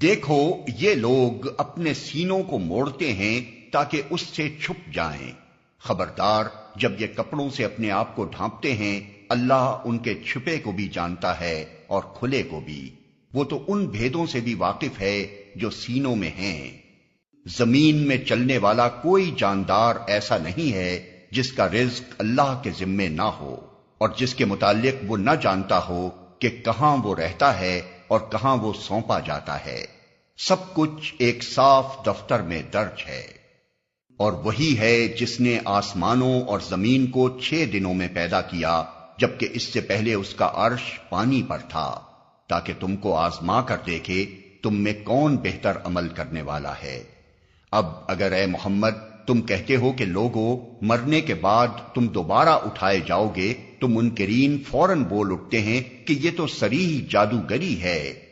دیکھو یہ لوگ اپنے سینوں کو موڑتے ہیں تاکہ اس سے چھپ جائیں۔ خبردار جب یہ کپڑوں سے اپنے آپ کو ڈھانپتے ہیں، اللہ ان کے چھپے کو بھی جانتا ہے اور کھلے کو بھی۔ وہ تو ان بھیدوں سے بھی واقف ہے جو سینوں میں ہیں۔ زمین میں چلنے والا کوئی جاندار ایسا نہیں ہے جس کا رزق اللہ کے ذمے نہ ہو اور جس کے متعلق وہ نہ جانتا ہو کہ کہاں وہ رہتا ہے اور کہاں وہ سونپا جاتا ہے۔ سب کچھ ایک صاف دفتر میں درج ہے۔ اور وہی ہے جس نے آسمانوں اور زمین کو 6 دنوں میں پیدا کیا، جبکہ اس سے پہلے اس کا عرش پانی پر تھا، تاکہ تم کو آزما کر دیکھے تم میں کون بہتر عمل کرنے والا ہے۔ اب اگر اے محمد تم کہتے ہو کہ لوگو مرنے کے بعد تم دوبارہ اٹھائے جاؤ گے، تو منکرین فوراً بول اٹھتے ہیں کہ یہ تو صریح جادوگری ہے۔